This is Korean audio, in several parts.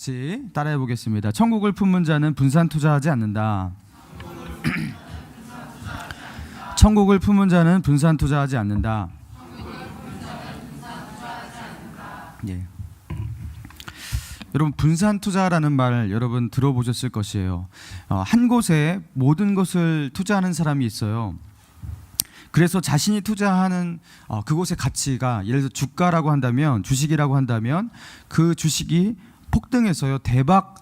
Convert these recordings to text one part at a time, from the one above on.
같이 따라해 보겠습니다. 천국을 품은 자는 분산 투자하지 않는다. 천국을 품은 자는 분산 투자하지 않는다. 예. 여러분, 분산 투자라는 말 여러분 들어보셨을 것이에요. 한 곳에 모든 것을 투자하는 사람이 있어요. 그래서 자신이 투자하는 그곳의 가치가, 예를 들어 주가라고 한다면, 주식이라고 한다면 그 주식이 폭등해서요 대박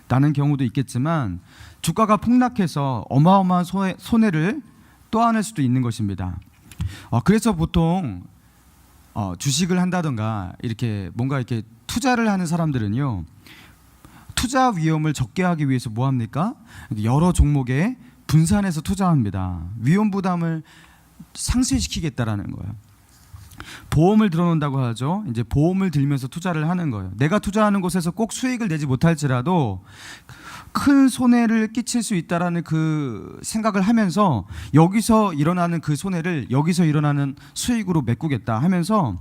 나는 경우도 있겠지만, 주가가 폭락해서 어마어마한 손해를 떠안을 수도 있는 것입니다. 그래서 보통 주식을 한다던가 이렇게 뭔가 이렇게 투자를 하는 사람들은요, 투자 위험을 적게 하기 위해서 뭐 합니까? 여러 종목에 분산해서 투자합니다. 위험 부담을 상쇄시키겠다라는 거예요. 보험을 들어놓는다고 하죠. 이제 보험을 들면서 투자를 하는 거예요. 내가 투자하는 곳에서 꼭 수익을 내지 못할지라도 큰 손해를 끼칠 수 있다라는 그 생각을 하면서 여기서 일어나는 그 손해를 여기서 일어나는 수익으로 메꾸겠다 하면서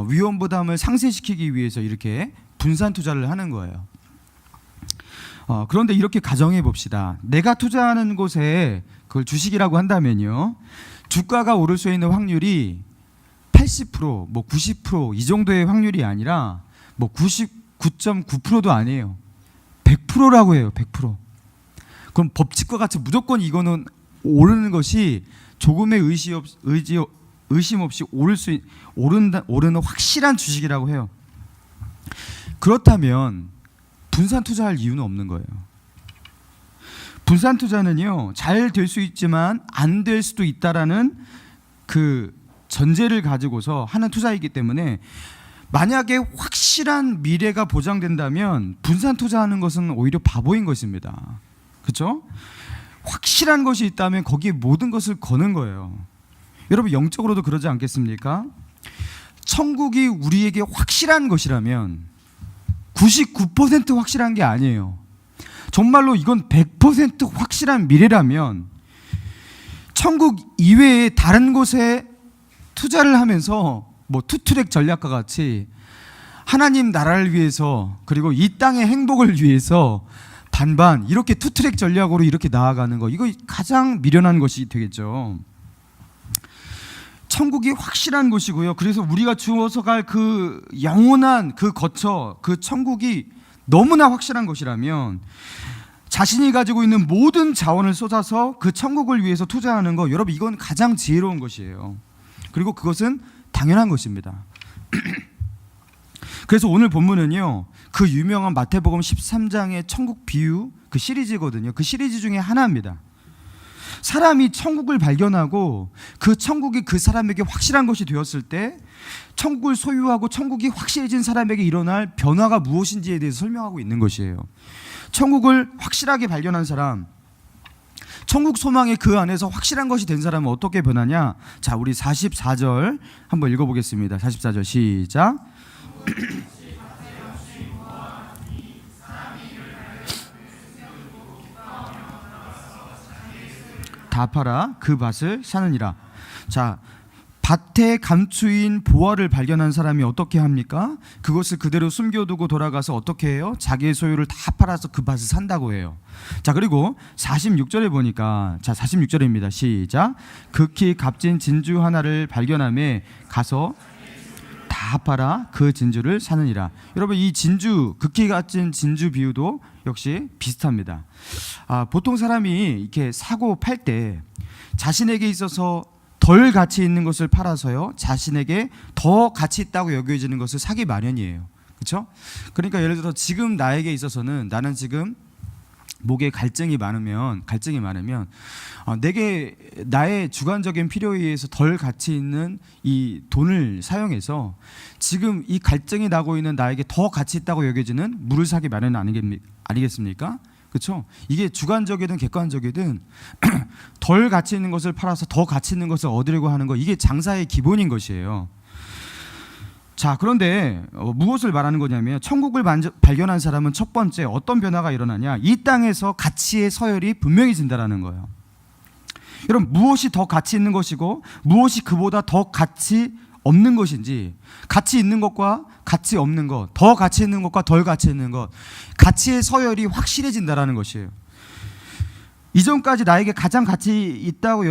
위험 부담을 상쇄시키기 위해서 이렇게 분산 투자를 하는 거예요. 그런데 이렇게 가정해 봅시다. 내가 투자하는 곳에 그걸 주식이라고 한다면요, 주가가 오를 수 있는 확률이 80%, 뭐 90% 이 정도의 확률이 아니라 뭐 99.9%도 아니에요. 100%라고 해요. 100%. 그럼 법칙과 같이 무조건 이거는 오르는 것이 조금의 의심 없이 오르는 확실한 주식이라고 해요. 그렇다면 분산 투자할 이유는 없는 거예요. 분산 투자는요, 잘 될 수 있지만 안 될 수도 있다라는 그 전제를 가지고서 하는 투자이기 때문에, 만약에 확실한 미래가 보장된다면 분산 투자하는 것은 오히려 바보인 것입니다. 그렇죠? 확실한 것이 있다면 거기에 모든 것을 거는 거예요. 여러분, 영적으로도 그러지 않겠습니까? 천국이 우리에게 확실한 것이라면 99% 확실한 게 아니에요. 정말로 이건 100% 확실한 미래라면 천국 이외에 다른 곳에 투자를 하면서 뭐 투트랙 전략과 같이 하나님 나라를 위해서, 그리고 이 땅의 행복을 위해서 반반 이렇게 투트랙 전략으로 이렇게 나아가는 거, 이거 가장 미련한 것이 되겠죠. 천국이 확실한 곳이고요. 그래서 우리가 주어서 갈 그 영원한 그 거처, 그 천국이 너무나 확실한 것이라면 자신이 가지고 있는 모든 자원을 쏟아서 그 천국을 위해서 투자하는 거, 여러분 이건 가장 지혜로운 것이에요. 그리고 그것은 당연한 것입니다. 그래서 오늘 본문은요, 그 유명한 마태복음 13장의 천국 비유, 그 시리즈거든요. 그 시리즈 중에 하나입니다. 사람이 천국을 발견하고 그 천국이 그 사람에게 확실한 것이 되었을 때, 천국을 소유하고 천국이 확실해진 사람에게 일어날 변화가 무엇인지에 대해서 설명하고 있는 것이에요. 천국을 확실하게 발견한 사람, 천국 소망의 그 안에서 확실한 것이 된 사람은 어떻게 변하냐? 자, 우리 44절 한번 읽어보겠습니다. 44절 시작. 다 팔아 그 밭을 사느니라. 자, 밭에 감추인 보화를 발견한 사람이 어떻게 합니까? 그것을 그대로 숨겨두고 돌아가서 어떻게 해요? 자기의 소유를 다 팔아서 그 밭을 산다고 해요. 자, 그리고 46절에 보니까, 자 46절입니다. 시작. 극히 값진 진주 하나를 발견함에 가서 다 팔아 그 진주를 사느니라. 여러분, 이 진주, 극히 값진 진주 비유도 역시 비슷합니다. 보통 사람이 이렇게 사고 팔 때 자신에게 있어서 덜 가치 있는 것을 팔아서요, 자신에게 더 가치 있다고 여겨지는 것을 사기 마련이에요. 그렇죠? 그러니까 예를 들어 지금 나에게 있어서는, 나는 지금 목에 갈증이 많으면 내게 나의 주관적인 필요에 의해서 덜 가치 있는 이 돈을 사용해서 지금 이 갈증이 나고 있는 나에게 더 가치 있다고 여겨지는 물을 사기 마련 아니겠습니까? 그렇죠? 이게 주관적이든 객관적이든 덜 가치 있는 것을 팔아서 더 가치 있는 것을 얻으려고 하는 거, 이게 장사의 기본인 것이에요. 자, 그런데 무엇을 말하는 거냐면, 천국을 발견한 사람은 첫 번째 어떤 변화가 일어나냐? 이 땅에서 가치의 서열이 분명해진다라는 거예요. 여러분, 무엇이 더 가치 있는 것이고 무엇이 그보다 더 가치 없는 것인지, 가치 있는 것과 가치 없는 것, 더 가치 있는 것과 덜 가치 있는 것, 가치의 서열이 확실해진다라는 것이에요. 이전까지 나에게 가장 가치 있다고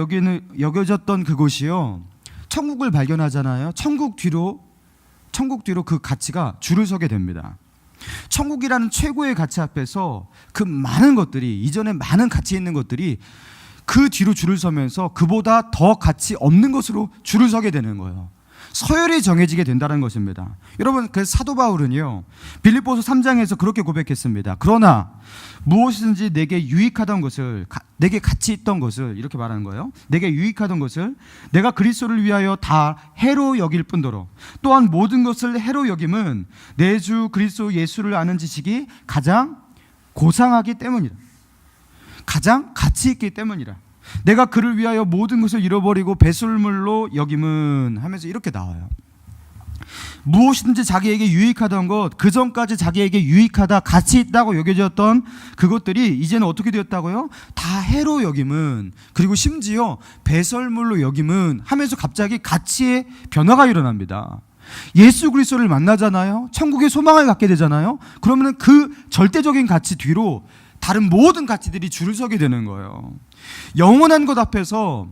여겨졌던 그것이요, 천국을 발견하잖아요. 천국 뒤로 그 가치가 줄을 서게 됩니다. 천국이라는 최고의 가치 앞에서 그 많은 것들이, 이전에 많은 가치 있는 것들이 그 뒤로 줄을 서면서 그보다 더 가치 없는 것으로 줄을 서게 되는 거예요. 서열이 정해지게 된다는 것입니다. 여러분, 그 사도 바울은요, 빌립보서 3장에서 그렇게 고백했습니다. 그러나 무엇이든지 내게 유익하던 것을, 내게 가치 있던 것을, 이렇게 말하는 거예요. 내게 유익하던 것을 내가 그리스도를 위하여 다 해로 여길 뿐더러 또한 모든 것을 해로 여김은 내 주 그리스도 예수를 아는 지식이 가장 고상하기 때문이라. 가장 가치 있기 때문이라. 내가 그를 위하여 모든 것을 잃어버리고 배설물로 여김은 하면서 이렇게 나와요. 무엇이든지 자기에게 유익하던 것, 그 전까지 자기에게 유익하다, 가치 있다고 여겨졌던 그것들이 이제는 어떻게 되었다고요? 다 해로 여김은, 그리고 심지어 배설물로 여김은 하면서 갑자기 가치의 변화가 일어납니다. 예수 그리스도를 만나잖아요. 천국의 소망을 갖게 되잖아요. 그러면 그 절대적인 가치 뒤로 다른 모든 가치들이 줄을 서게 되는 거예요. 영원한 것 앞에서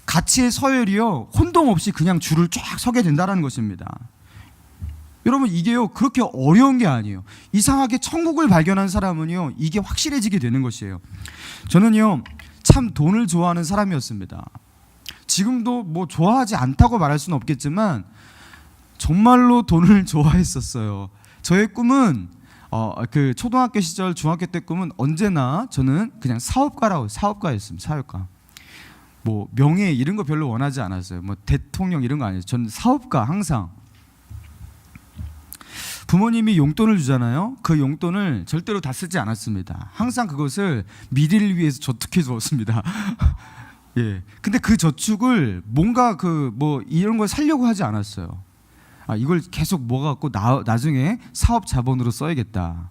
가치의 서열이요, 혼동 없이 그냥 줄을 쫙 서게 된다는 것입니다. 여러분, 이게요 그렇게 어려운 게 아니에요. 이상하게 천국을 발견한 사람은요, 이게 확실해지게 되는 것이에요. 저는요 참 돈을 좋아하는 사람이었습니다. 지금도 뭐 좋아하지 않다고 말할 수는 없겠지만 정말로 돈을 좋아했었어요. 저의 꿈은 그 초등학교 시절, 중학교 때 꿈은 언제나 저는 그냥 사업가였습니다. 사업가. 뭐 명예 이런 거 별로 원하지 않았어요. 뭐 대통령 이런 거 아니에요. 저는 사업가. 항상 부모님이 용돈을 주잖아요. 그 용돈을 절대로 다 쓰지 않았습니다. 항상 그것을 미래를 위해서 저축해 두었습니다. 예. 근데 그 저축을 뭔가 그 뭐 이런 걸 살려고 하지 않았어요. 이걸 계속 모아갖고 나중에 사업 자본으로 써야겠다.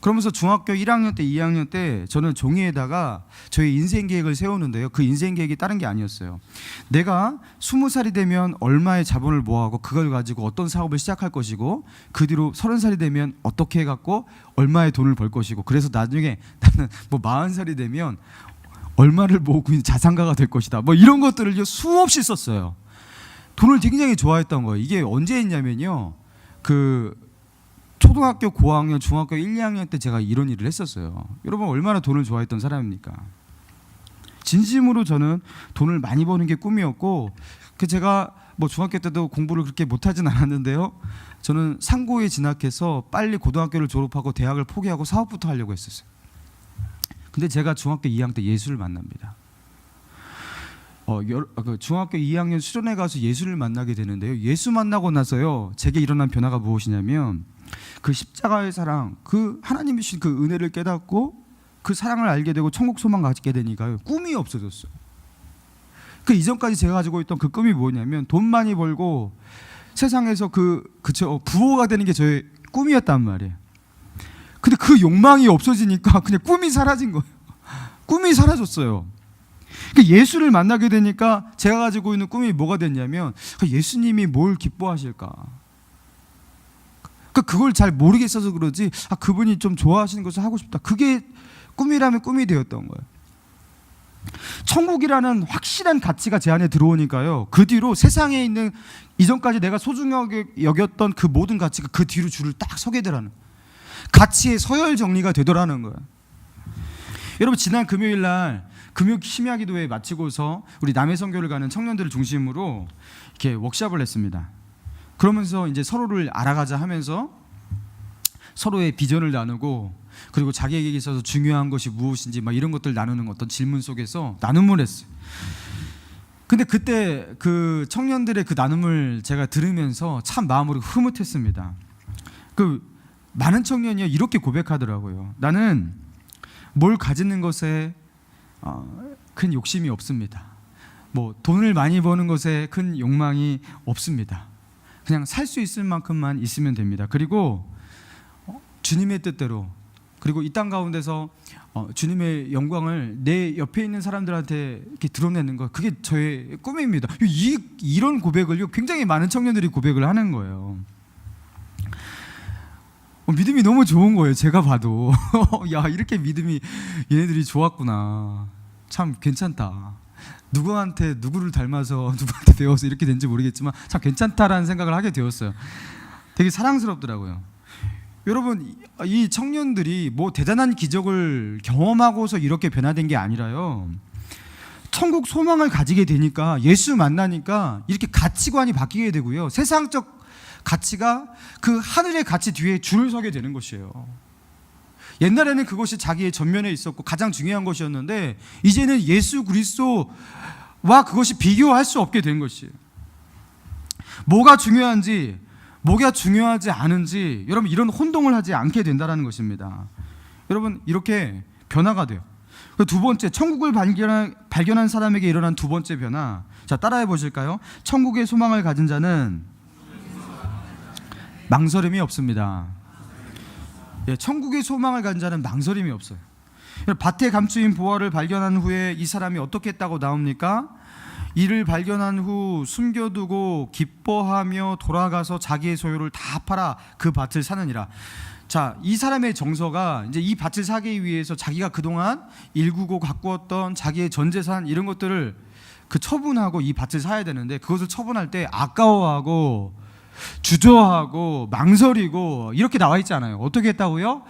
그러면서 중학교 1학년 때, 2학년 때 저는 종이에다가 저의 인생 계획을 세우는데요. 그 인생 계획이 다른 게 아니었어요. 내가 20살이 되면 얼마의 자본을 모아고 그걸 가지고 어떤 사업을 시작할 것이고, 그 뒤로 30살이 되면 어떻게 해갖고 얼마의 돈을 벌 것이고, 그래서 나중에 나는 뭐 40살이 되면 얼마를 모으고 있는 자산가가 될 것이다. 뭐 이런 것들을 수없이 썼어요. 돈을 굉장히 좋아했던 거예요. 이게 언제 했냐면요, 그 초등학교 고학년, 중학교 1, 2학년 때 제가 이런 일을 했었어요. 여러분, 얼마나 돈을 좋아했던 사람입니까? 진심으로 저는 돈을 많이 버는 게 꿈이었고, 제가 뭐 중학교 때도 공부를 그렇게 못하진 않았는데요, 저는 상고에 진학해서 빨리 고등학교를 졸업하고 대학을 포기하고 사업부터 하려고 했었어요. 근데 제가 중학교 2학년 때 예수를 만납니다. 중학교 2학년 수련회 가서 예수를 만나게 되는데요, 예수 만나고 나서요 제게 일어난 변화가 무엇이냐면, 그 십자가의 사랑, 그 하나님이 주신 그 은혜를 깨닫고 그 사랑을 알게 되고 천국 소망 갖게 되니까요, 꿈이 없어졌어요. 그 이전까지 제가 가지고 있던 그 꿈이 뭐냐면, 돈 많이 벌고 세상에서 부호가 되는 게 저의 꿈이었단 말이에요. 근데 그 욕망이 없어지니까 그냥 꿈이 사라진 거예요. 꿈이 사라졌어요. 예수를 만나게 되니까 제가 가지고 있는 꿈이 뭐가 됐냐면, 예수님이 뭘 기뻐하실까, 그걸 잘 모르겠어서 그러지, 그분이 좀 좋아하시는 것을 하고 싶다, 그게 꿈이라면 꿈이 되었던 거예요. 천국이라는 확실한 가치가 제 안에 들어오니까요, 그 뒤로 세상에 있는 이전까지 내가 소중하게 여겼던 그 모든 가치가 그 뒤로 줄을 딱 서게 되라는, 가치의 서열 정리가 되더라는 거예요. 여러분, 지난 금요일 날 금요 심야 기도회 마치고서 우리 남해 선교를 가는 청년들을 중심으로 이렇게 워크숍을 했습니다. 그러면서 이제 서로를 알아가자 하면서 서로의 비전을 나누고, 그리고 자기에게 있어서 중요한 것이 무엇인지 막 이런 것들 나누는 어떤 질문 속에서 나눔을 했어요. 근데 그때 그 청년들의 그 나눔을 제가 들으면서 참 마음으로 흐뭇했습니다. 그 많은 청년이 이렇게 고백하더라고요. 나는 뭘 가지는 것에 큰 욕심이 없습니다. 뭐 돈을 많이 버는 것에 큰 욕망이 없습니다. 그냥 살 수 있을 만큼만 있으면 됩니다. 그리고 주님의 뜻대로, 그리고 이 땅 가운데서 주님의 영광을 내 옆에 있는 사람들한테 이렇게 드러내는 것, 그게 저의 꿈입니다. 이런 고백을요 굉장히 많은 청년들이 고백을 하는 거예요. 믿음이 너무 좋은 거예요. 제가 봐도 야, 이렇게 믿음이 얘네들이 좋았구나, 참 괜찮다, 누구한테 누구를 닮아서 누구한테 배워서 이렇게 된지 모르겠지만 참 괜찮다라는 생각을 하게 되었어요. 되게 사랑스럽더라고요. 여러분, 이 청년들이 뭐 대단한 기적을 경험하고서 이렇게 변화된 게 아니라요, 천국 소망을 가지게 되니까, 예수 만나니까 이렇게 가치관이 바뀌게 되고요, 세상적 가치가 그 하늘의 가치 뒤에 줄을 서게 되는 것이에요. 옛날에는 그것이 자기의 전면에 있었고 가장 중요한 것이었는데, 이제는 예수 그리스도와 그것이 비교할 수 없게 된 것이에요. 뭐가 중요한지, 뭐가 중요하지 않은지, 여러분 이런 혼동을 하지 않게 된다는 것입니다. 여러분, 이렇게 변화가 돼요. 두 번째, 천국을 발견한 사람에게 일어난 두 번째 변화, 자, 따라해 보실까요? 천국의 소망을 가진 자는 망설임이 없습니다. 예, 천국의 소망을 가진 자는 망설임이 없어요. 밭에 감추인 보화를 발견한 후에 이 사람이 어떻게 했다고 나옵니까? 이를 발견한 후 숨겨두고 기뻐하며 돌아가서 자기의 소유를 다 팔아 그 밭을 사느니라. 자, 이 사람의 정서가 이제 이 밭을 사기 위해서 자기가 그동안 일구고 가꾸었던 자기의 전 재산 이런 것들을 처분하고 이 밭을 사야 되는데, 그것을 처분할 때 아까워하고 주저하고 망설이고 이렇게 나와 있지 않아요. 어떻게 했다고요?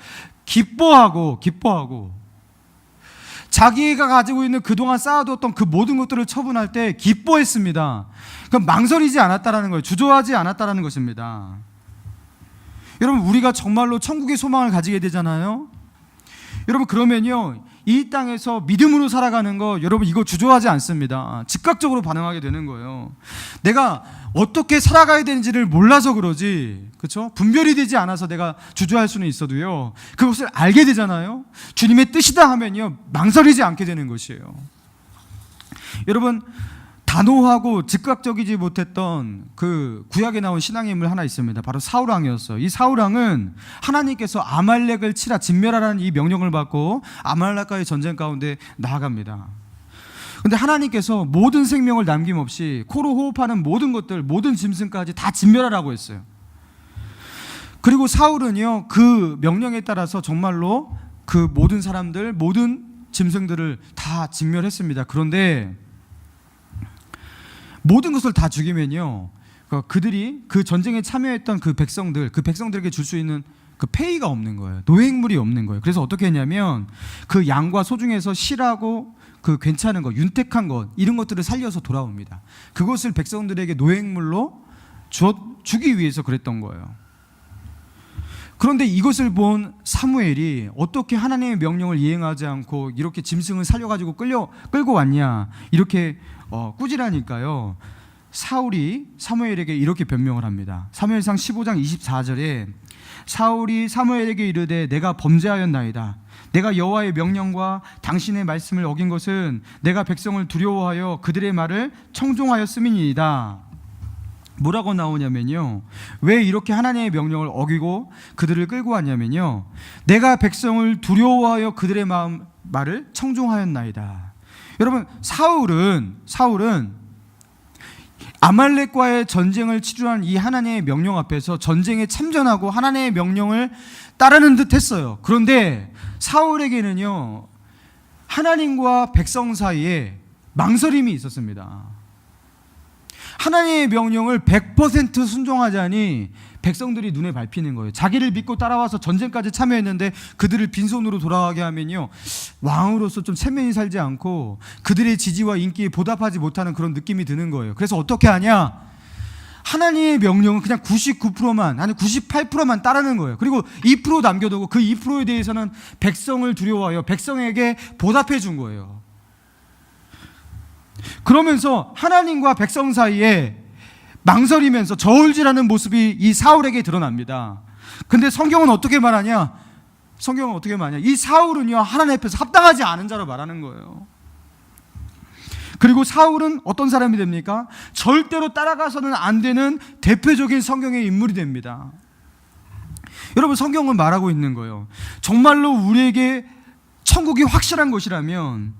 기뻐하고 자기가 가지고 있는 그동안 쌓아두었던 그 모든 것들을 처분할 때 기뻐했습니다. 그럼 망설이지 않았다라는 거예요. 주저하지 않았다라는 것입니다. 여러분, 우리가 정말로 천국의 소망을 가지게 되잖아요. 여러분, 그러면요, 이 땅에서 믿음으로 살아가는 거, 여러분 이거 주저하지 않습니다. 즉각적으로 반응하게 되는 거예요. 내가 어떻게 살아가야 되는지를 몰라서 그러지, 그렇죠? 분별이 되지 않아서 내가 주저할 수는 있어도요, 그것을 알게 되잖아요. 주님의 뜻이다 하면요, 망설이지 않게 되는 것이에요. 여러분, 단호하고 즉각적이지 못했던 그 구약에 나온 신앙의 인물 하나 있습니다. 바로 사울왕이었어요. 이 사울왕은 하나님께서 아말렉을 치라, 진멸하라는 이 명령을 받고 아말렉과의 전쟁 가운데 나아갑니다. 그런데 하나님께서 모든 생명을 남김없이 코로 호흡하는 모든 것들, 모든 짐승까지 다 진멸하라고 했어요. 그리고 사울은요, 그 명령에 따라서 정말로 그 모든 사람들, 모든 짐승들을 다 진멸했습니다. 그런데 모든 것을 다 죽이면요, 그들이 그 전쟁에 참여했던 그 백성들에게 줄 수 있는 그 페이가 없는 거예요. 노획물이 없는 거예요. 그래서 어떻게 했냐면, 그 양과 소 중에서 실하고 그 괜찮은 것, 윤택한 것, 이런 것들을 살려서 돌아옵니다. 그것을 백성들에게 노획물로 주기 위해서 그랬던 거예요. 그런데 이것을 본 사무엘이 어떻게 하나님의 명령을 이행하지 않고 이렇게 짐승을 살려가지고 끌고 왔냐, 이렇게 꾸지라니까요, 사울이 사무엘에게 이렇게 변명을 합니다. 사무엘상 15장 24절에 사울이 사무엘에게 이르되 내가 범죄하였나이다. 내가 여호와의 명령과 당신의 말씀을 어긴 것은 내가 백성을 두려워하여 그들의 말을 청종하였음이니이다. 뭐라고 나오냐면요, 왜 이렇게 하나님의 명령을 어기고 그들을 끌고 왔냐면요, 내가 백성을 두려워하여 그들의 말을 청종하였나이다. 여러분, 사울은 아말렉과의 전쟁을 치루한 이 하나님의 명령 앞에서 전쟁에 참전하고 하나님의 명령을 따르는 듯 했어요. 그런데 사울에게는요, 하나님과 백성 사이에 망설임이 있었습니다. 하나님의 명령을 100% 순종하자니 백성들이 눈에 밟히는 거예요. 자기를 믿고 따라와서 전쟁까지 참여했는데 그들을 빈손으로 돌아가게 하면요, 왕으로서 좀 체면이 살지 않고 그들의 지지와 인기에 보답하지 못하는 그런 느낌이 드는 거예요. 그래서 어떻게 하냐, 하나님의 명령은 그냥 99%만, 아니 98%만 따르는 거예요. 그리고 2% 남겨두고 그 2%에 대해서는 백성을 두려워하여 백성에게 보답해 준 거예요. 그러면서 하나님과 백성 사이에 망설이면서 저울질하는 모습이 이 사울에게 드러납니다. 근데 성경은 어떻게 말하냐? 이 사울은요, 하나님 앞에서 합당하지 않은 자로 말하는 거예요. 그리고 사울은 어떤 사람이 됩니까? 절대로 따라가서는 안 되는 대표적인 성경의 인물이 됩니다. 여러분, 성경은 말하고 있는 거예요. 정말로 우리에게 천국이 확실한 것이라면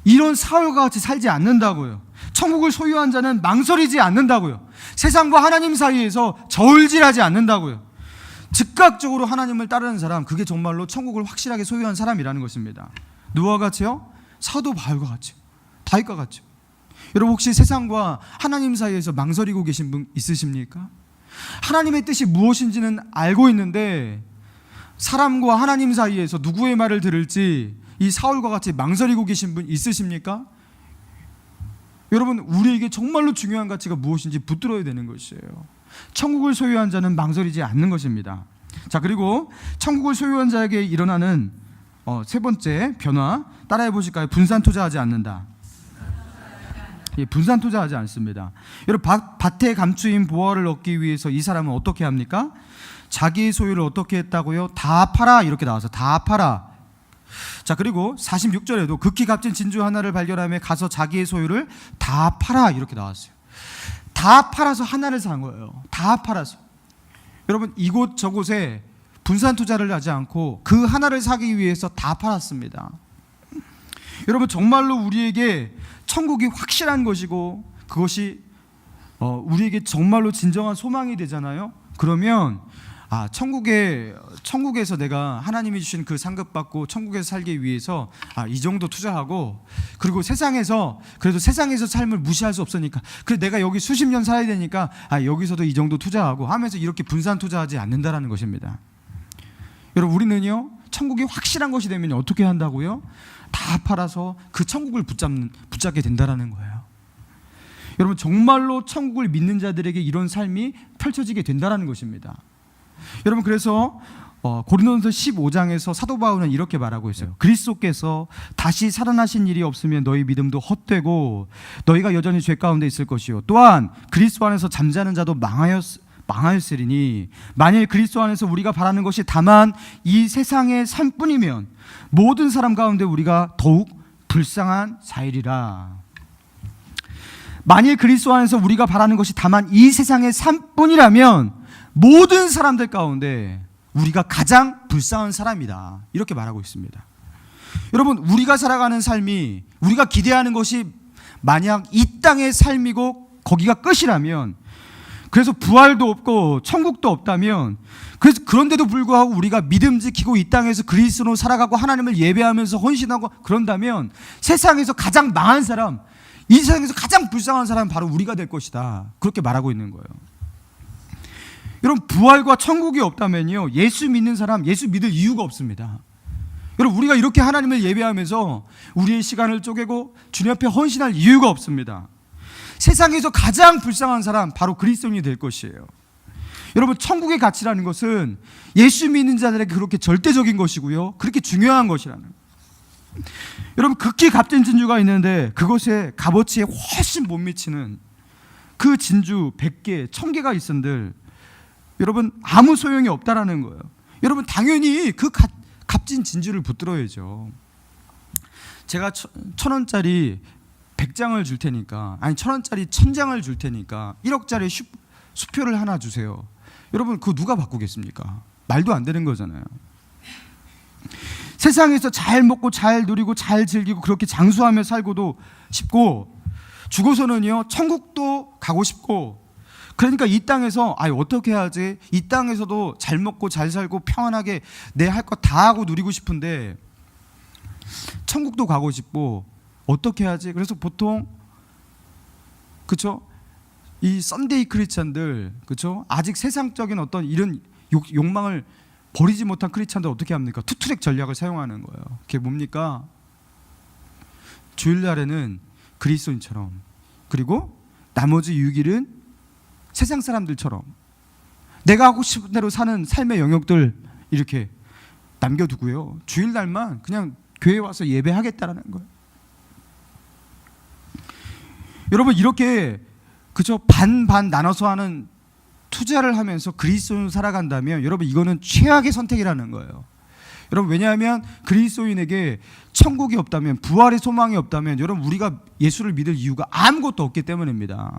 이런 사울과 같이 살지 않는다고요. 천국을 소유한 자는 망설이지 않는다고요. 세상과 하나님 사이에서 저울질하지 않는다고요. 즉각적으로 하나님을 따르는 사람, 그게 정말로 천국을 확실하게 소유한 사람이라는 것입니다. 누구와 같이요? 사도 바울과 같이요. 다윗과 같이요. 여러분, 혹시 세상과 하나님 사이에서 망설이고 계신 분 있으십니까? 하나님의 뜻이 무엇인지는 알고 있는데 사람과 하나님 사이에서 누구의 말을 들을지 이 사울과 같이 망설이고 계신 분 있으십니까? 여러분, 우리에게 정말로 중요한 가치가 무엇인지 붙들어야 되는 것이에요. 천국을 소유한 자는 망설이지 않는 것입니다. 자, 그리고 천국을 소유한 자에게 일어나는 세 번째 변화 따라해 보실까요? 분산 투자하지 않는다. 예, 분산 투자하지 않습니다. 여러분, 밭에 감추인 보화를 얻기 위해서 이 사람은 어떻게 합니까? 자기의 소유를 어떻게 했다고요? 다 팔아, 이렇게 나와서 다 팔아. 자, 그리고 46절에도 극히 값진 진주 하나를 발견하며 가서 자기의 소유를 다 팔아, 이렇게 나왔어요. 다 팔아서 하나를 산 거예요. 다 팔아서. 여러분, 이곳 저곳에 분산 투자를 하지 않고 그 하나를 사기 위해서 다 팔았습니다. 여러분, 정말로 우리에게 천국이 확실한 것이고 그것이 우리에게 정말로 진정한 소망이 되잖아요. 그러면 천국에서 내가 하나님이 주신 그 상급 받고 천국에서 살기 위해서 이 정도 투자하고, 그리고 그래도 세상에서 삶을 무시할 수 없으니까 그래 내가 여기 수십 년 살아야 되니까 여기서도 이 정도 투자하고 하면서 이렇게 분산 투자하지 않는다라는 것입니다. 여러분, 우리는요 천국이 확실한 것이 되면 어떻게 한다고요? 다 팔아서 그 천국을 붙잡게 된다라는 거예요. 여러분, 정말로 천국을 믿는 자들에게 이런 삶이 펼쳐지게 된다라는 것입니다. 여러분, 그래서 고린도전서 15장에서 사도 바울은 이렇게 말하고 있어요. 그리스도께서 다시 살아나신 일이 없으면 너희 믿음도 헛되고 너희가 여전히 죄 가운데 있을 것이요 또한 그리스도 안에서 잠자는 자도 망하였으리니 만일 그리스도 안에서 우리가 바라는 것이 다만 이 세상의 삶뿐이면 모든 사람 가운데 우리가 더욱 불쌍한 자이리라. 만일 그리스도 안에서 우리가 바라는 것이 다만 이 세상의 삶뿐이라면 모든 사람들 가운데 우리가 가장 불쌍한 사람이다, 이렇게 말하고 있습니다. 여러분, 우리가 살아가는 삶이, 우리가 기대하는 것이 만약 이 땅의 삶이고 거기가 끝이라면, 그래서 부활도 없고 천국도 없다면, 그런데도 불구하고 우리가 믿음 지키고 이 땅에서 그리스도로 살아가고 하나님을 예배하면서 헌신하고 그런다면 세상에서 가장 망한 사람, 이 세상에서 가장 불쌍한 사람은 바로 우리가 될 것이다, 그렇게 말하고 있는 거예요. 여러분, 부활과 천국이 없다면요 예수 믿는 사람, 예수 믿을 이유가 없습니다. 여러분, 우리가 이렇게 하나님을 예배하면서 우리의 시간을 쪼개고 주님 앞에 헌신할 이유가 없습니다. 세상에서 가장 불쌍한 사람, 바로 그리스도인이 될 것이에요. 여러분, 천국의 가치라는 것은 예수 믿는 자들에게 그렇게 절대적인 것이고요, 그렇게 중요한 것이라는 거예요. 여러분, 극히 값진 진주가 있는데 그것의 값어치에 훨씬 못 미치는 그 진주 100개, 1000개가 있은들 여러분, 아무 소용이 없다라는 거예요. 여러분, 당연히 그 값진 진주를 붙들어야죠. 제가 1,000원짜리 100장을 줄 테니까, 아니 1,000원짜리 1,000장을 줄 테니까 1억짜리 수표를 하나 주세요. 여러분, 그거 누가 바꾸겠습니까? 말도 안 되는 거잖아요. 세상에서 잘 먹고 잘 누리고 잘 즐기고 그렇게 장수하며 살고도 싶고, 죽어서는요 천국도 가고 싶고, 그러니까 이 땅에서 어떻게 해야지, 이 땅에서도 잘 먹고 잘 살고 평안하게 내 할 것 다 하고 누리고 싶은데 천국도 가고 싶고 어떻게 해야지. 그래서 보통 그렇죠, 이 썬데이 크리스찬들, 그렇죠, 아직 세상적인 어떤 이런 욕망을 버리지 못한 크리스찬들 어떻게 합니까? 투트랙 전략을 사용하는 거예요. 그게 뭡니까? 주일날에는 그리스도인처럼, 그리고 나머지 6일은 세상 사람들처럼 내가 하고 싶은 대로 사는 삶의 영역들 이렇게 남겨두고요, 주일날만 그냥 교회 와서 예배하겠다라는 거예요. 여러분, 이렇게 그저 반반 나눠서 하는 투자를 하면서 그리스도인으로 살아간다면 여러분, 이거는 최악의 선택이라는 거예요. 여러분, 왜냐하면 그리스도인에게 천국이 없다면, 부활의 소망이 없다면 여러분, 우리가 예수를 믿을 이유가 아무것도 없기 때문입니다.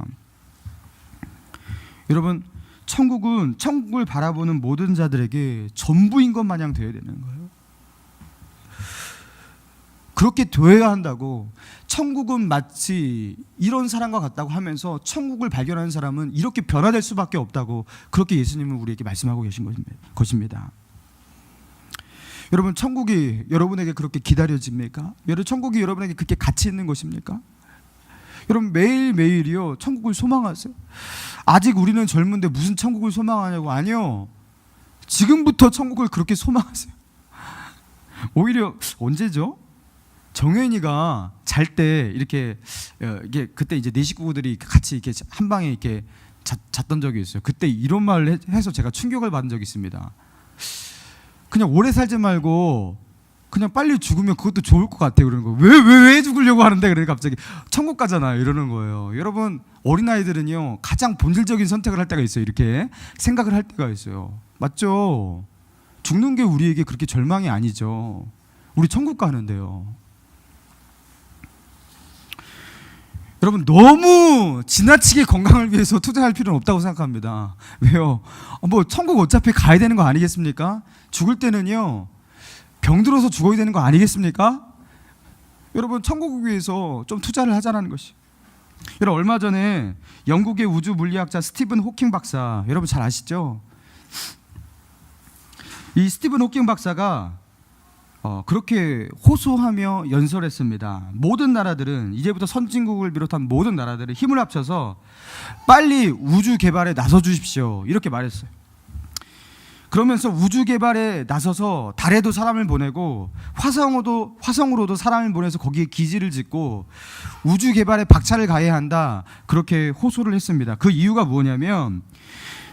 여러분, 천국은 천국을 바라보는 모든 자들에게 전부인 것 마냥 되어야 되는 거예요. 그렇게 되어야 한다고, 천국은 마치 이런 사람과 같다고 하면서 천국을 발견하는 사람은 이렇게 변화될 수밖에 없다고, 그렇게 예수님은 우리에게 말씀하고 계신 것입니다. 여러분, 천국이 여러분에게 그렇게 기다려집니까? 여러분, 천국이 여러분에게 그렇게 가치 있는 것입니까? 여러분, 매일매일이요 천국을 소망하세요. 아직 우리는 젊은데 무슨 천국을 소망하냐고. 아니요, 지금부터 천국을 그렇게 소망하세요. 오히려 언제죠? 정현이가 잘 때 이게 그때 이제 네 식구들이 같이 이렇게 한 방에 이렇게 잤던 적이 있어요. 그때 이런 말을 해서 제가 충격을 받은 적이 있습니다. 그냥 오래 살지 말고 그냥 빨리 죽으면 그것도 좋을 것 같아요. 그러는 거예요. 왜 죽으려고 하는데? 그러니까 갑자기 천국 가잖아요. 이러는 거예요. 여러분, 어린아이들은요 가장 본질적인 선택을 할 때가 있어요. 이렇게 생각을 할 때가 있어요. 맞죠? 죽는 게 우리에게 그렇게 절망이 아니죠. 우리 천국 가는데요. 여러분, 너무 지나치게 건강을 위해서 투자할 필요는 없다고 생각합니다. 왜요? 뭐 천국 어차피 가야 되는 거 아니겠습니까? 죽을 때는요 병들어서 죽어야 되는 거 아니겠습니까? 여러분, 천국을 위해서 좀 투자를 하자는 것이. 여러분, 얼마 전에 영국의 우주 물리학자 스티븐 호킹 박사, 여러분 잘 아시죠? 이 스티븐 호킹 박사가 그렇게 호소하며 연설했습니다. 모든 나라들은, 이제부터 선진국을 비롯한 모든 나라들은 힘을 합쳐서 빨리 우주 개발에 나서 주십시오, 이렇게 말했어요. 그러면서 우주 개발에 나서서 달에도 사람을 보내고 화성으로도 사람을 보내서 거기에 기지를 짓고 우주 개발에 박차를 가해야 한다, 그렇게 호소를 했습니다. 그 이유가 뭐냐면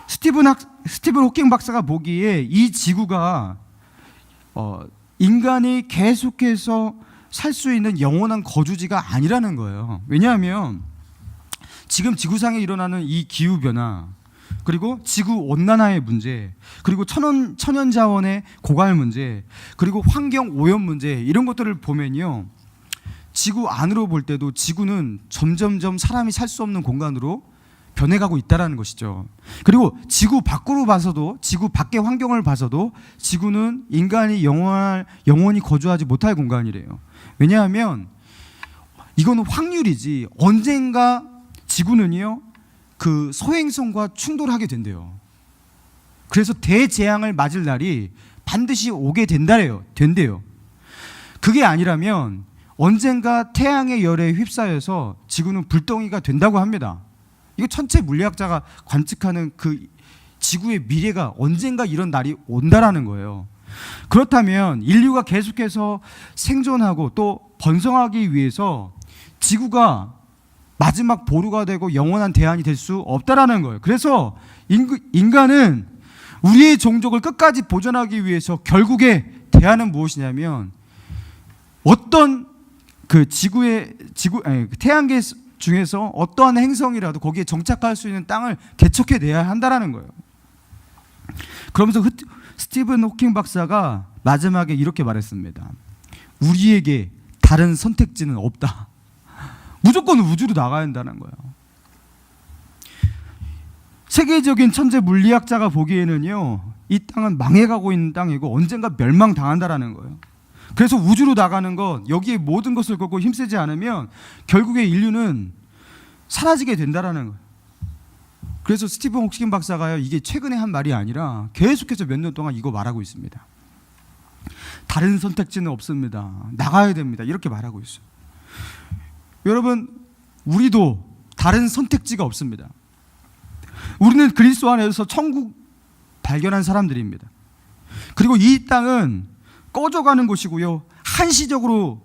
스티븐 호킹 박사가 보기에 이 지구가 인간이 계속해서 살 수 있는 영원한 거주지가 아니라는 거예요. 왜냐하면 지금 지구상에 일어나는 이 기후변화, 그리고 지구 온난화의 문제, 그리고 천연 자원의 고갈 문제, 그리고 환경 오염 문제, 이런 것들을 보면요 지구 안으로 볼 때도 지구는 점점점 사람이 살 수 없는 공간으로 변해가고 있다는 것이죠. 그리고 지구 밖으로 봐서도, 지구 밖의 환경을 봐서도 지구는 인간이 영원히 거주하지 못할 공간이래요. 왜냐하면 이거는 확률이지 언젠가 지구는요 그 소행성과 충돌하게 된대요. 그래서 대재앙을 맞을 날이 반드시 오게 된대요. 그게 아니라면 언젠가 태양의 열에 휩싸여서 지구는 불덩이가 된다고 합니다. 이거 천체 물리학자가 관측하는 그 지구의 미래가 언젠가 이런 날이 온다라는 거예요. 그렇다면 인류가 계속해서 생존하고 또 번성하기 위해서 지구가 마지막 보루가 되고 영원한 대안이 될 수 없다라는 거예요. 그래서 인간은 우리의 종족을 끝까지 보존하기 위해서 결국에 대안은 무엇이냐면 어떤 태양계 중에서 어떠한 행성이라도 거기에 정착할 수 있는 땅을 개척해내야 한다라는 거예요. 그러면서 스티븐 호킹 박사가 마지막에 이렇게 말했습니다. 우리에게 다른 선택지는 없다. 무조건 우주로 나가야 한다는 거예요. 세계적인 천재 물리학자가 보기에는요 이 땅은 망해가고 있는 땅이고 언젠가 멸망당한다라는 거예요. 그래서 우주로 나가는 것, 여기에 모든 것을 걸고 힘쓰지 않으면 결국에 인류는 사라지게 된다라는 거예요. 그래서 스티븐 호킹 박사가요 이게 최근에 한 말이 아니라 계속해서 몇 년 동안 이거 말하고 있습니다. 다른 선택지는 없습니다. 나가야 됩니다. 이렇게 말하고 있어요. 여러분, 우리도 다른 선택지가 없습니다. 우리는 그리스도 안에서 천국 발견한 사람들입니다. 그리고 이 땅은 꺼져가는 곳이고요 한시적으로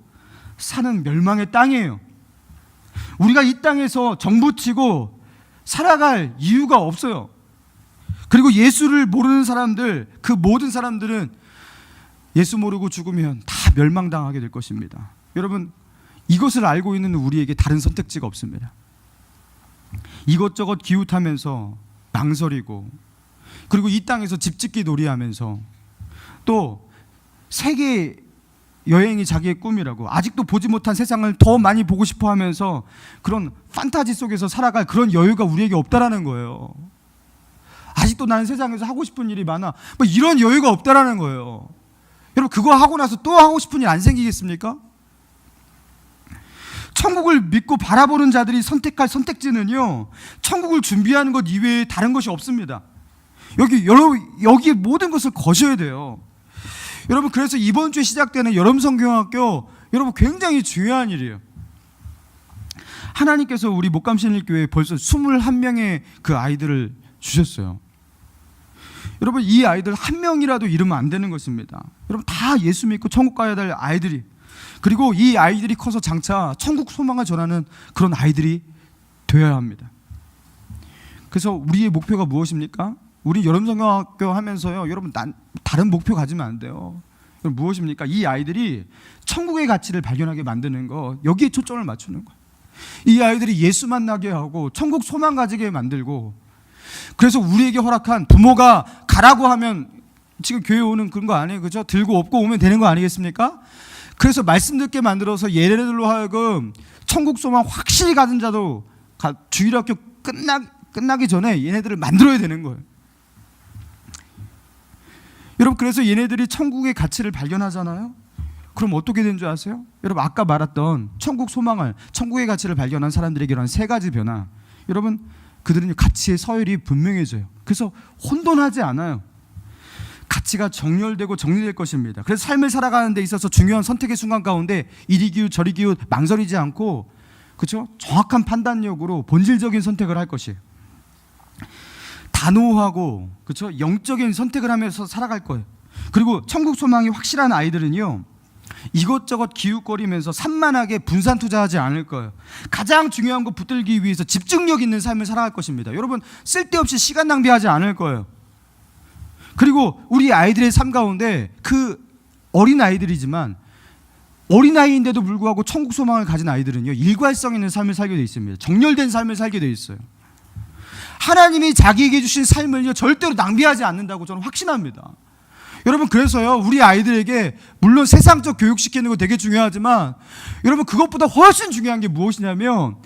사는 멸망의 땅이에요. 우리가 이 땅에서 정부치고 살아갈 이유가 없어요. 그리고 예수를 모르는 사람들, 그 모든 사람들은 예수 모르고 죽으면 다 멸망당하게 될 것입니다. 여러분, 이것을 알고 있는 우리에게 다른 선택지가 없습니다. 이것저것 기웃하면서 망설이고, 그리고 이 땅에서 집짓기 놀이하면서 또 세계 여행이 자기의 꿈이라고 아직도 보지 못한 세상을 더 많이 보고 싶어 하면서 그런 판타지 속에서 살아갈 그런 여유가 우리에게 없다라는 거예요. 아직도 나는 세상에서 하고 싶은 일이 많아, 뭐 이런 여유가 없다라는 거예요. 여러분, 그거 하고 나서 또 하고 싶은 일 안 생기겠습니까? 천국을 믿고 바라보는 자들이 선택할 선택지는요, 천국을 준비하는 것 이외에 다른 것이 없습니다. 여기 모든 것을 거셔야 돼요. 여러분, 그래서 이번 주에 시작되는 여름 성경학교, 여러분 굉장히 중요한 일이에요. 하나님께서 우리 목감신일교회에 벌써 21명의 그 아이들을 주셨어요. 여러분, 이 아이들 한 명이라도 잃으면 안 되는 것입니다. 여러분, 다 예수 믿고 천국 가야 될 아이들이, 그리고 이 아이들이 커서 장차 천국 소망을 전하는 그런 아이들이 되어야 합니다. 그래서 우리의 목표가 무엇입니까? 우리 여름성경학교 하면서요, 여러분 다른 목표 가지면 안 돼요. 여러분, 무엇입니까? 이 아이들이 천국의 가치를 발견하게 만드는 거, 여기에 초점을 맞추는 거예요. 이 아이들이 예수 만나게 하고 천국 소망 가지게 만들고, 그래서 우리에게 허락한 부모가 가라고 하면 지금 교회 오는 그런 거 아니에요, 그죠? 들고 업고 오면 되는 거 아니겠습니까? 그래서 말씀 듣게 만들어서 얘네들로 하여금 천국 소망 확실히 가진 자도 주일학교 끝나기 전에 얘네들을 만들어야 되는 거예요. 여러분, 그래서 얘네들이 천국의 가치를 발견하잖아요. 그럼 어떻게 되는 줄 아세요? 여러분, 아까 말했던 천국 소망을, 천국의 가치를 발견한 사람들에게 일어난 세 가지 변화, 여러분, 그들은 가치의 서열이 분명해져요. 그래서 혼돈하지 않아요. 가치가 정렬되고 정리될 것입니다. 그래서 삶을 살아가는 데 있어서 중요한 선택의 순간 가운데 이리 기웃 저리 기웃 망설이지 않고, 그렇죠? 정확한 판단력으로 본질적인 선택을 할 것이에요. 단호하고, 그렇죠? 영적인 선택을 하면서 살아갈 거예요. 그리고 천국 소망이 확실한 아이들은요, 이것저것 기웃거리면서 산만하게 분산 투자하지 않을 거예요. 가장 중요한 거 붙들기 위해서 집중력 있는 삶을 살아갈 것입니다. 여러분, 쓸데없이 시간 낭비하지 않을 거예요. 그리고 우리 아이들의 삶 가운데 그 어린 아이들이지만, 어린 아이인데도 불구하고 천국 소망을 가진 아이들은요, 일관성 있는 삶을 살게 되어 있습니다. 정렬된 삶을 살게 되어 있어요. 하나님이 자기에게 주신 삶을요, 절대로 낭비하지 않는다고 저는 확신합니다. 여러분, 그래서요, 우리 아이들에게 물론 세상적 교육시키는 거 되게 중요하지만, 여러분, 그것보다 훨씬 중요한 게 무엇이냐면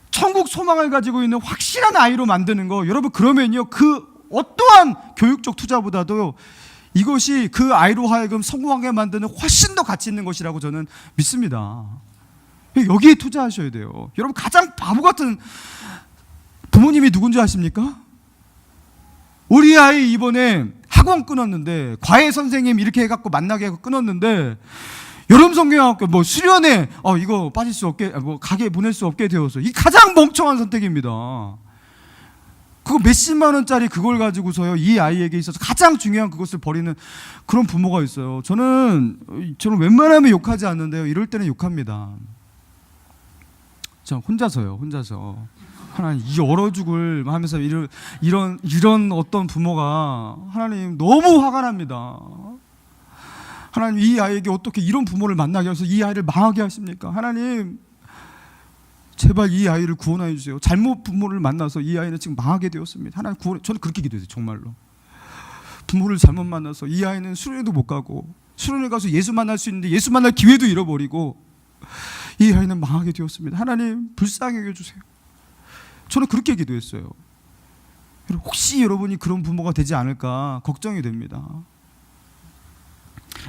천국 소망을 가지고 있는 확실한 아이로 만드는 거. 여러분, 그러면요, 그 어떠한 교육적 투자보다도 이것이 그 아이로 하여금 성공하게 만드는 훨씬 더 가치 있는 것이라고 저는 믿습니다. 여기에 투자하셔야 돼요. 여러분, 가장 바보 같은 부모님이 누군지 아십니까? 우리 아이 이번에 학원 끊었는데, 과외 선생님 이렇게 해갖고 만나게 해서 끊었는데, 여름 성경학교 뭐 수련회 이거 빠질 수 없게, 가게 보낼 수 없게 되어서, 이 가장 멍청한 선택입니다. 그거 몇십만 원짜리 그걸 가지고서요, 이 아이에게 있어서 가장 중요한 그것을 버리는 그런 부모가 있어요. 저는 웬만하면 욕하지 않는데요, 이럴 때는 욕합니다. 저 혼자서 하나님, 이 얼어 죽을 하면서 이런 어떤 부모가, 하나님, 너무 화가 납니다. 하나님, 이 아이에게 어떻게 이런 부모를 만나게 해서 이 아이를 망하게 하십니까? 하나님, 제발 이 아이를 구원해 주세요. 잘못 부모를 만나서 이 아이는 지금 망하게 되었습니다. 하나님, 저는 그렇게 기도했어요. 정말로. 부모를 잘못 만나서 이 아이는 수련회도 못 가고, 수련회 가서 예수 만날 수 있는데 예수 만날 기회도 잃어버리고, 이 아이는 망하게 되었습니다. 하나님, 불쌍히 여겨주세요. 저는 그렇게 기도했어요. 혹시 여러분이 그런 부모가 되지 않을까 걱정이 됩니다.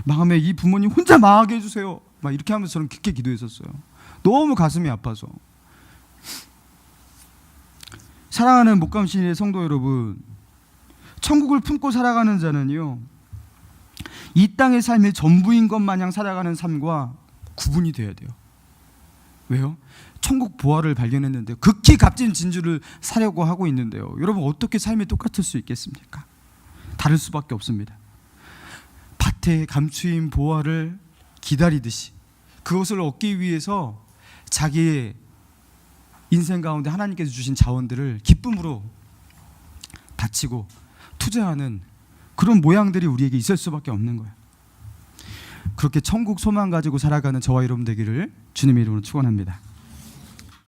마음에 이 부모님 혼자 망하게 해주세요, 막 이렇게 하면서 저는 그렇게 기도했었어요. 너무 가슴이 아파서. 사랑하는 목감신일의 성도 여러분, 천국을 품고 살아가는 자는요, 이 땅의 삶의 전부인 것 마냥 살아가는 삶과 구분이 돼야 돼요. 왜요? 천국 보화를 발견했는데 극히 값진 진주를 사려고 하고 있는데요, 여러분, 어떻게 삶이 똑같을 수 있겠습니까? 다를 수밖에 없습니다. 밭에 감추인 보화를 기다리듯이 그것을 얻기 위해서 자기의 인생 가운데 하나님께서 주신 자원들을 기쁨으로 바치고 투자하는 그런 모양들이 우리에게 있을 수밖에 없는 거예요. 그렇게 천국 소망 가지고 살아가는 저와 여러분 되기를 주님의 이름으로 축원합니다.